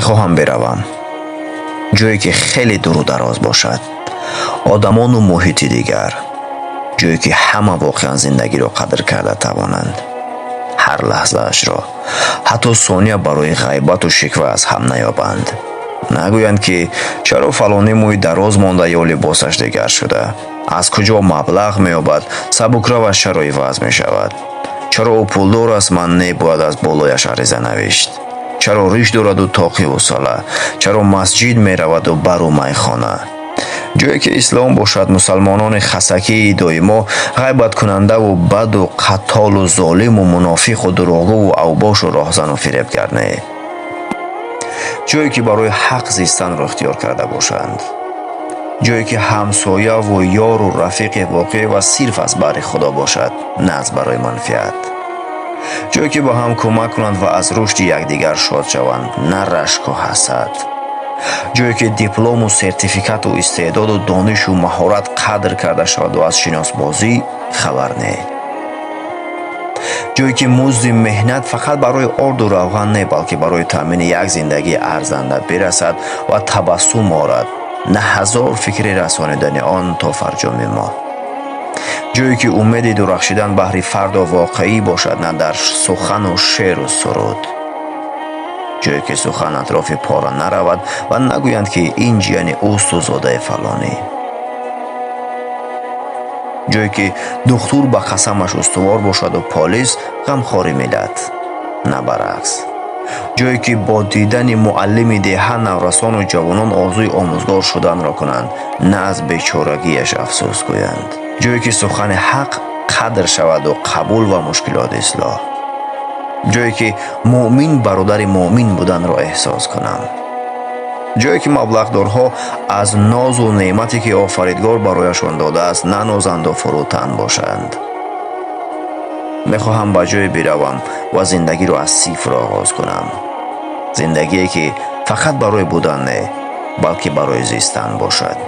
мехоҳам биравам ҷое ки хеле дуру дароз бошад, одамону муҳити дигар, ҷое ки ҳама воқеан зиндагиро қадр карда тавонанд, ҳар лаҳзаашро, ҳатто сония барои ғайбату шиква аз ҳам наёбанд. нагӯянд ки чаро фалони мӯи дароз монда ё либосаш дигар шуда, аз куҷо маблағ меёбад, сабукраваш чаро иваз мешавад, чаро ӯ пулдор аст, ман небояд аз болояш ариза навишт, чаро риш дораду тоқиву сала, чаро масҷид мераваду бару майхона. ҷое ки ислом бошад, мусалмонони хасакии доимо ғайбаткунандаву баду қаттолу золиму мунофиқу дуруғгӯву авбошу роҳзану фиребгар не. ҷое ки барои ҳақ зистанро ихтиёр карда бошанд, ҷое ки ҳамсояву ёру рафиқи воқеъ ва сирф аз баҳри худо бошад, не аз барои манфиат, ҷое ки ба ҳам кӯмак кунанд ва аз рушди якдигар шод шаванд, на рашку ҳасад, ҷое ки диплому сертификату истеъдоду донишу маҳорат қадр карда шаваду аз шиносбозӣ хабар не, ҷое ки музди меҳнат фақат барои орду равған не, балки барои таъмини як зиндагии арзанда бирасад ва табассум орад, на ҳазор фикри расонидани он то фарҷоми моҳ, ҷое ки умеди дурахшидан баҳри фардо воқеӣ бошад, на дар сухану шеру суруд, ҷое ки сухан атрофи пора наравад ва нагӯянд ки ин ҷияни ӯсту зодаи фалонӣ, ҷое ки духтур ба қасамаш устувор бошаду полис ғамхори миллат, на баръакс, ҷое ки бо дидани муаллими деҳа наврасону ҷавонон орзуи омӯзгор шуданро кунанд, на аз бечорагиаш афсӯс гӯянд, ҷое ки сухани ҳақ қадр шаваду қабул ва мушкилот ислоҳ, ҷое ки муъмин бародари муъмин буданро эҳсос кунам, ҷое ки маблағдорҳо аз нозу неъмате ки офаридгор барояшон додааст нанозанду фурӯтан бошанд. мехоҳам ба ҷое биравам ва зиндагиро аз сифр оғоз кунам, зиндагие ки фақат барои будан не, балки барои зистан бошад.